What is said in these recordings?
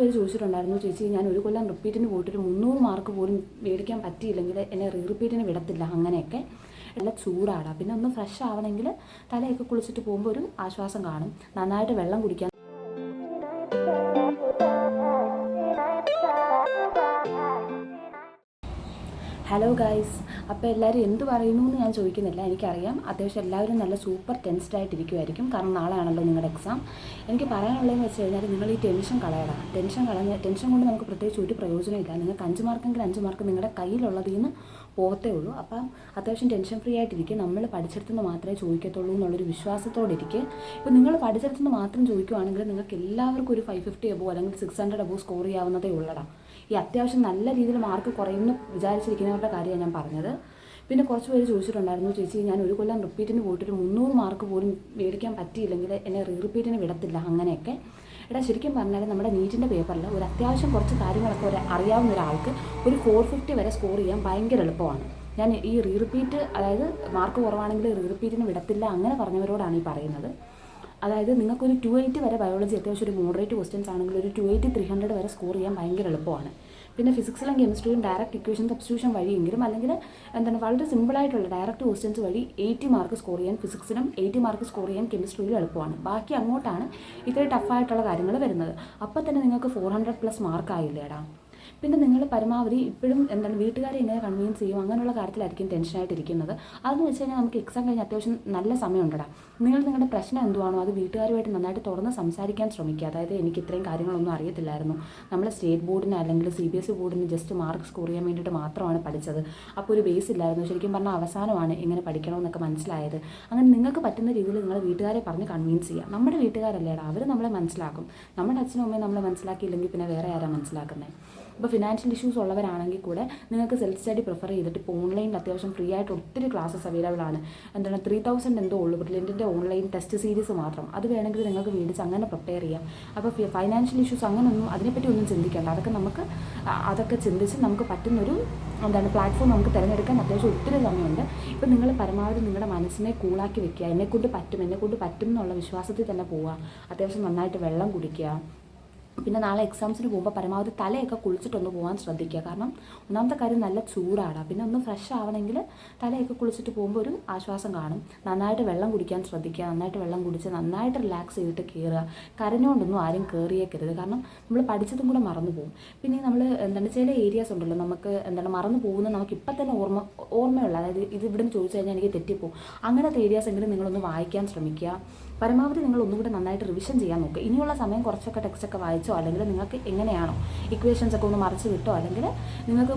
പേര് ചോദിച്ചിട്ടുണ്ടായിരുന്നു, ചേച്ചി ഞാൻ ഒരു കൊല്ലം റിപ്പീറ്റിന് പോയിട്ടൊരു 300 മാർക്ക് പോലും മേടിക്കാൻ പറ്റിയില്ലെങ്കിൽ എന്നെ റിപ്പീറ്റിന് വിടത്തില്ല, അങ്ങനെയൊക്കെ. നല്ല ചൂടാണ്. പിന്നെ ഒന്ന് ഫ്രഷ് ആവണമെങ്കിൽ തലയൊക്കെ കുളിച്ചിട്ട് പോകുമ്പോൾ ഒരു ആശ്വാസം കാണും. നന്നായിട്ട് വെള്ളം കുടിക്കാൻ. ഹലോ ഗൈസ്, അപ്പോൾ എല്ലാവരും എന്ത് പറയുന്നു എന്ന് ഞാൻ ചോദിക്കുന്നില്ല, എനിക്കറിയാം. അത്യാവശ്യം എല്ലാവരും നല്ല സൂപ്പർ ടെൻസ്ഡ് ആയിട്ടിരിക്കുമായിരിക്കും, കാരണം നാളെയാണല്ലോ നിങ്ങളുടെ എക്സാം. എനിക്ക് പറയാനുള്ളതെന്ന് വെച്ച് കഴിഞ്ഞാൽ, നിങ്ങൾ ഈ ടെൻഷൻ കളയണം. ടെൻഷൻ കൊണ്ട് നമുക്ക് പ്രത്യേകിച്ച് ഒരു പ്രയോജനമില്ല. നിങ്ങൾക്ക് 5 മാർക്കെങ്കിൽ 5 മാർക്ക് നിങ്ങളുടെ കയ്യിലുള്ളതിൽ നിന്ന് പോകത്തേ ഉള്ളൂ. അപ്പം അത്യാവശ്യം ടെൻഷൻ ഫ്രീ ആയിട്ടിരിക്കുക. നമ്മൾ പഠിച്ചെടുത്തുനിന്ന് മാത്രമേ ചോദിക്കത്തുള്ളൂ എന്നുള്ളൊരു വിശ്വാസത്തോടെ ഇരിക്കുക. ഇപ്പോൾ നിങ്ങൾ പഠിച്ചെടുത്തുനിന്ന് മാത്രം ചോദിക്കുകയാണെങ്കിൽ നിങ്ങൾക്ക് എല്ലാവർക്കും ഒരു 550 എബോ അല്ലെങ്കിൽ 600 എബോ സ്കോർ ചെയ്യാവുന്നതേ ഉള്ളടാ. ഈ അത്യാവശ്യം നല്ല രീതിയിൽ മാർക്ക് കുറയുമെന്ന് വിചാരിച്ചിരിക്കുന്നവരുടെ കാര്യമാണ് ഞാൻ പറഞ്ഞത്. പിന്നെ കുറച്ച് പേര് ചോദിച്ചിട്ടുണ്ടായിരുന്നു, ചേച്ചി ഞാൻ ഒരു കൊല്ലം റിപ്പീറ്റിന് പോയിട്ടൊരു 300 മാർക്ക് പോലും മേടിക്കാൻ പറ്റിയില്ലെങ്കിൽ എന്നെ റിപ്പീറ്റിന് വിടത്തില്ല, അങ്ങനെയൊക്കെ. ശരിക്കും പറഞ്ഞാൽ നമ്മുടെ നീറ്റിൻ്റെ പേപ്പറിൽ ഒരു അത്യാവശ്യം കുറച്ച് കാര്യങ്ങളൊക്കെ അറിയാവുന്ന ഒരാൾക്ക് ഒരു 450 വരെ സ്കോർ ചെയ്യാൻ ഭയങ്കര എളുപ്പമാണ്. ഞാൻ ഈ റിപ്പീറ്റ്, അതായത് മാർക്ക് കുറവാണെങ്കിൽ റിപ്പീറ്റിന് വിടത്തില്ല അങ്ങനെ പറഞ്ഞവരോടാണ് ഈ പറയുന്നത്. അതായത് നിങ്ങൾക്കൊരു 280 വരെ ബയോളജി അത്യാവശ്യം ഒരു മോഡറേറ്റ് ക്വസ്റ്റ്യൻസ് ആണെങ്കിൽ ഒരു 280, 300 വരെ സ്കോർ ചെയ്യാൻ ഭയങ്കര എളുപ്പമാണ്. പിന്നെ ഫിസിക്സിലും കെമിസ്ട്രിയും ഡയറക്റ്റ് ഇക്വേഷൻ സബ്സ്റ്റിറ്റ്യൂഷൻ വഴിയെങ്കിലും അല്ലെങ്കിൽ വളരെ സിമ്പിളായിട്ടുള്ള ഡയറക്റ്റ് ക്വസ്റ്റ്യൻസ് വഴി 80 മാർക്ക് സ്കോർ ചെയ്യാൻ ഫിസിക്സിലും 80 മാർക്ക് സ്കോർ ചെയ്യാൻ കെമിസ്ട്രിയിലും എളുപ്പമാണ്. ബാക്കി അങ്ങോട്ടാണ് ഇത്രയും ടഫായിട്ടുള്ള കാര്യങ്ങൾ വരുന്നത്. അപ്പോൾ തന്നെ നിങ്ങൾക്ക് 400+ മാർക്കായില്ലേടാ. പിന്നെ നിങ്ങൾ പരമാവധി ഇപ്പോഴും വീട്ടുകാരെ എങ്ങനെ കൺവീൻസ് ചെയ്യും അങ്ങനെയുള്ള കാര്യത്തിലായിരിക്കും ടെൻഷനായിട്ടിരിക്കുന്നത്. അതെന്ന് വെച്ച് കഴിഞ്ഞാൽ നമുക്ക് എക്സാം കഴിഞ്ഞ് അത്യാവശ്യം നല്ല സമയമുണ്ടടാ. നിങ്ങളുടെ പ്രശ്നം എന്തുവാണോ അത് വീട്ടുകാരുമായിട്ട് നന്നായിട്ട് തുറന്ന് സംസാരിക്കാൻ ശ്രമിക്കുക. അതായത് എനിക്ക് ഇത്രയും കാര്യങ്ങളൊന്നും അറിയത്തില്ലായിരുന്നു, നമ്മൾ സ്റ്റേറ്റ് ബോർഡിന് അല്ലെങ്കിൽ CBSE ബോർഡിന് ജസ്റ്റ് മാർക്ക് സ്കോർ ചെയ്യാൻ വേണ്ടിയിട്ട് മാത്രമാണ് പഠിച്ചത്, അപ്പോൾ ഒരു ബേസ് ഇല്ലായിരുന്നു. ശരിക്കും പറഞ്ഞാൽ അവസാനമാണ് എങ്ങനെ പഠിക്കണമെന്നൊക്കെ മനസ്സിലായത്. അങ്ങനെ നിങ്ങൾക്ക് പറ്റുന്ന രീതിയിൽ നിങ്ങൾ വീട്ടുകാരെ പറഞ്ഞ് കൺവീൻസ് ചെയ്യുക. നമ്മുടെ വീട്ടുകാരല്ലേടാ, അവർ നമ്മളെ മനസ്സിലാക്കും. നമ്മുടെ അച്ഛനും അമ്മയും നമ്മളെ മനസ്സിലാക്കിയില്ലെങ്കിൽ പിന്നെ വേറെ ആരാണ് മനസ്സിലാക്കുന്നത്? ഇപ്പോൾ ഫിനാൻഷ്യൽ ഇഷ്യൂസ് ഉള്ളവരാണെങ്കിൽ കൂടെ നിങ്ങൾക്ക് സെൽഫ് സ്റ്റഡി പ്രിഫർ ചെയ്തിട്ട് ഇപ്പോൾ ഓൺലൈനിൽ അത്യാവശ്യം ഫ്രീ ആയിട്ട് ഒത്തിരി ക്ലാസ്സസ് അവൈലബിൾ ആണ്. 3000 എന്തോ ഉള്ളൂ ബ്രില്യൻറ്റിൻ്റെ ഓൺലൈൻ ടെസ്റ്റ് സീരീസ് മാത്രം. അത് വേണമെങ്കിൽ നിങ്ങൾക്ക് മേടിച്ച് അങ്ങനെ പ്രിപ്പയർ ചെയ്യാം. അപ്പോൾ ഫൈനാൻഷ്യൽ ഇഷ്യൂസ് അങ്ങനെയൊന്നും അതിനെപ്പറ്റി ഒന്നും ചിന്തിക്കേണ്ട. അതൊക്കെ ചിന്തിച്ച് നമുക്ക് പറ്റുന്നൊരു പ്ലാറ്റ്ഫോം നമുക്ക് തിരഞ്ഞെടുക്കാൻ അത്യാവശ്യം ഒത്തിരി സമയമുണ്ട്. ഇപ്പോൾ നിങ്ങൾ പരമാവധി നിങ്ങളുടെ മനസ്സിനെ കൂളാക്കി വെക്കുക. എന്നെക്കൊണ്ട് പറ്റും എന്നുള്ള വിശ്വാസത്തിൽ തന്നെ പോവുക. അത്യാവശ്യം നന്നായിട്ട് വെള്ളം കുടിക്കുക. പിന്നെ നാളെ എക്സാംസിന് പോകുമ്പോൾ പരമാവധി തലയൊക്കെ കുളിച്ചിട്ടൊന്ന് പോകാൻ ശ്രദ്ധിക്കുക. കാരണം ഒന്നാമത്തെ കാര്യം നല്ല ചൂടാണ്. പിന്നെ ഒന്ന് ഫ്രഷ് ആവണമെങ്കിൽ തലയൊക്കെ കുളിച്ചിട്ട് പോകുമ്പോൾ ഒരു ആശ്വാസം കാണും. നന്നായിട്ട് വെള്ളം കുടിക്കാൻ ശ്രദ്ധിക്കുക. നന്നായിട്ട് വെള്ളം കുടിച്ച് നന്നായിട്ട് റിലാക്സ് ചെയ്തിട്ട് കയറുക. കരഞ്ഞുകൊണ്ടൊന്നും ആരും കയറിയേക്കരുത്, കാരണം നമ്മൾ പഠിച്ചതും കൂടെ മറന്നു പോകും. പിന്നെ നമ്മൾ ചില ഏരിയാസ് ഉണ്ടല്ലോ നമുക്ക് മറന്നു പോകുന്നത് നമുക്ക് ഇപ്പം തന്നെ ഓർമ്മയുള്ള, അതായത് ഇത് ഇവിടെ നിന്ന് ചോദിച്ചു കഴിഞ്ഞാൽ എനിക്ക് തെറ്റിപ്പോകും. അങ്ങനത്തെ ഏരിയാസ് എങ്കിലും നിങ്ങളൊന്ന് വായിക്കാൻ ശ്രമിക്കുക. പരമാവധി നിങ്ങൾ ഒന്നുകൂടെ നന്നായിട്ട് റിവിഷൻ ചെയ്യാൻ നോക്കുക. ഇനിയുള്ള സമയം കുറച്ചൊക്കെ ടെക്സ്റ്റൊക്കെ വായിച്ചോ, അല്ലെങ്കിൽ നിങ്ങൾക്ക് എങ്ങനെയാണോ ഇക്വേഷൻസ് ഒക്കെ ഒന്ന് മറിച്ച് വിട്ടോ, അല്ലെങ്കിൽ നിങ്ങൾക്ക്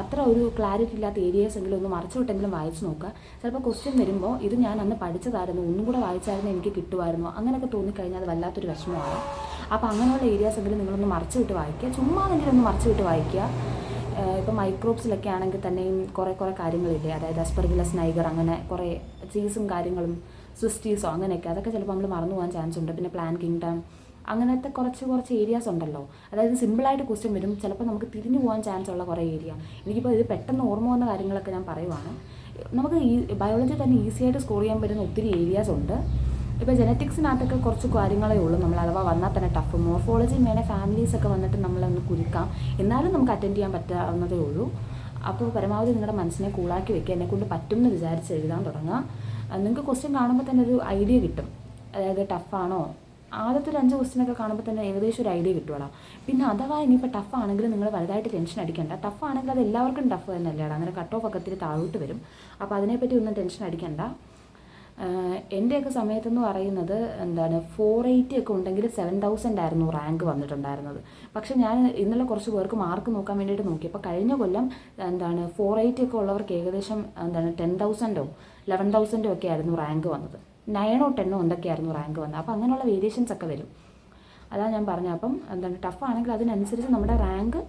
അത്ര ഒരു ക്ലാരിറ്റി ഇല്ലാത്ത ഏരിയാസ് എങ്കിലും ഒന്ന് മറിച്ച് വിട്ടെങ്കിലും വായിച്ച് നോക്കുക. ചിലപ്പോൾ ക്വസ്റ്റ്യൻ വരുമ്പോൾ ഇത് ഞാൻ അന്ന് പഠിച്ചതായിരുന്നു, ഒന്നും കൂടെ വായിച്ചായിരുന്നു എനിക്ക് കിട്ടുമായിരുന്നു, അങ്ങനെയൊക്കെ തോന്നിക്കഴിഞ്ഞാൽ അത് വല്ലാത്തൊരു വിഷമമാണ്. അപ്പോൾ അങ്ങനെയുള്ള ഏരിയാസ് എങ്കിലും നിങ്ങളൊന്ന് മറിച്ച് വിട്ട് വായിക്കുക. ചുമ്മാതെങ്കിലും ഒന്ന് മറിച്ച് വിട്ട് വായിക്കുക. ഇപ്പോൾ മൈക്രോബ്സിലൊക്കെ ആണെങ്കിൽ തന്നെയും കുറേ കാര്യങ്ങളില്ലേ, അതായത് അസ്പെർഗിലസ് നൈഗർ, അങ്ങനെ കുറേ ചീസും കാര്യങ്ങളും സ്വിസ്റ്റീസോ അങ്ങനെയൊക്കെ, അതൊക്കെ ചിലപ്പോൾ നമ്മൾ മറന്നു പോകാൻ ചാൻസ് ഉണ്ട്. പിന്നെ പ്ലാൻ കിങ്ഡം, അങ്ങനത്തെ കുറച്ച് ഏരിയാസ് ഉണ്ടല്ലോ, അതായത് സിമ്പിളായിട്ട് ക്വസ്റ്റ്യൻ വരും, ചിലപ്പോൾ നമുക്ക് തിരിഞ്ഞു പോകാൻ ചാൻസ് ഉള്ള കുറേ ഏരിയ. എനിക്കിപ്പോൾ ഇത് പെട്ടെന്ന് ഓർമ്മ വന്ന കാര്യങ്ങളൊക്കെ ഞാൻ പറയുവാണ്. നമുക്ക് ഈ ബയോളജി തന്നെ ഈസി ആയിട്ട് സ്കോർ ചെയ്യാൻ പറ്റുന്ന ഒത്തിരി ഏരിയാസ് ഉണ്ട്. ഇപ്പോൾ ജെനറ്റിക്സിനകത്തൊക്കെ കുറച്ച് കാര്യങ്ങളേ ഉള്ളൂ നമ്മൾ അഥവാ വന്നാൽ തന്നെ ടഫ്. മോർഫോളജി വേണേൽ ഫാമിലീസൊക്കെ വന്നിട്ട് നമ്മളൊന്ന് കുരുക്കാം, എന്നാലും നമുക്ക് അറ്റൻഡ് ചെയ്യാൻ പറ്റാവുന്നതേ ഉള്ളൂ. അപ്പോൾ പരമാവധി നിങ്ങളുടെ മനസ്സിനെ കൂളാക്കി വെക്കുക. എന്നെക്കൊണ്ട് പറ്റുമെന്ന് വിചാരിച്ച് എഴുതാൻ തുടങ്ങുക. നിങ്ങൾക്ക് ക്വസ്റ്റ്യൻ കാണുമ്പോൾ തന്നെ ഒരു ഐഡിയ കിട്ടും, അതായത് ടഫാണോ. ആദ്യത്തെ ഒരു 5 ക്വസ്റ്റ്യനൊക്കെ കാണുമ്പോൾ തന്നെ ഏകദേശം ഒരു ഐഡിയ കിട്ടുമല്ലോ. പിന്നെ അഥവാ ഇനിയിപ്പോൾ ടഫാണെങ്കിൽ നിങ്ങൾ വലുതായിട്ട് ടെൻഷൻ അടിക്കേണ്ട. ടഫാണെങ്കിൽ അത് എല്ലാവർക്കും ടഫ് തന്നെയല്ലേടാ, അങ്ങനെ കട്ട് ഓഫ് ഒക്കെ ഒത്തിരി താഴോട്ട് വരും. അപ്പോൾ അതിനെപ്പറ്റി ഒന്നും ടെൻഷൻ അടിക്കേണ്ട. എൻ്റെയൊക്കെ സമയത്തെന്ന് പറയുന്നത് 480 ഒക്കെ ഉണ്ടെങ്കിൽ 7000 ആയിരുന്നു റാങ്ക് വന്നിട്ടുണ്ടായിരുന്നത്. പക്ഷേ ഞാൻ ഇന്നലെ കുറച്ച് പേർക്ക് മാർക്ക് നോക്കാൻ വേണ്ടിയിട്ട് നോക്കി. അപ്പോൾ കഴിഞ്ഞ കൊല്ലം 480 ഒക്കെ ഉള്ളവർക്ക് ഏകദേശം 10,000 11,000 ഒക്കെ ആയിരുന്നു റാങ്ക് വന്നത്. 9 or 10 എന്തൊക്കെയായിരുന്നു റാങ്ക് വന്നത്. അപ്പോൾ അങ്ങനെയുള്ള വേരിയേഷൻസ് ഒക്കെ വരും. അതാണ് ഞാൻ പറഞ്ഞത്. അപ്പം ടഫാണെങ്കിൽ അതിനനുസരിച്ച് നമ്മുടെ റാങ്ക്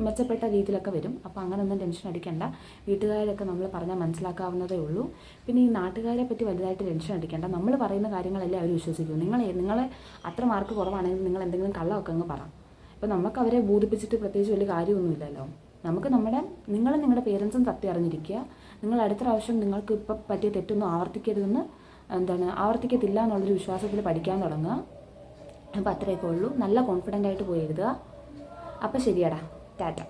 മെച്ചപ്പെട്ട രീതിയിലൊക്കെ വരും. അപ്പോൾ അങ്ങനെയൊന്നും ടെൻഷൻ അടിക്കേണ്ട. വീട്ടുകാരൊക്കെ നമ്മൾ പറഞ്ഞാൽ മനസ്സിലാക്കാവുന്നതേ ഉള്ളൂ. പിന്നെ ഈ നാട്ടുകാരെ പറ്റി വലുതായിട്ട് ടെൻഷൻ അടിക്കേണ്ട. നമ്മൾ പറയുന്ന കാര്യങ്ങളല്ലേ അവർ വിശ്വസിക്കൂ. നിങ്ങളെ അത്ര മാർക്ക് കുറവാണെങ്കിൽ നിങ്ങൾ എന്തെങ്കിലും കള്ളമൊക്കെ അങ്ങ് പറ. ഇപ്പോൾ നമുക്ക് അവരെ ബോധിപ്പിച്ചിട്ട് പ്രത്യേകിച്ച് വലിയ കാര്യമൊന്നുമില്ലല്ലോ. നമുക്ക് നിങ്ങളുടെ പേരൻസും സത്യം അറിഞ്ഞിരിക്കുക. നിങ്ങൾ അടുത്ത പ്രാവശ്യം നിങ്ങൾക്ക് ഇപ്പോൾ പറ്റിയ തെറ്റൊന്നും ആവർത്തിക്കരുതെന്ന് ആവർത്തിക്കത്തില്ല എന്നുള്ളൊരു വിശ്വാസത്തിൽ പഠിക്കാൻ തുടങ്ങുക. അപ്പോൾ അത്രയൊക്കെ ഉള്ളൂ. നല്ല കോൺഫിഡൻ്റ് ആയിട്ട് പോയി എഴുതുക. അപ്പോൾ ശരിയാടാ, ടാറ്റ.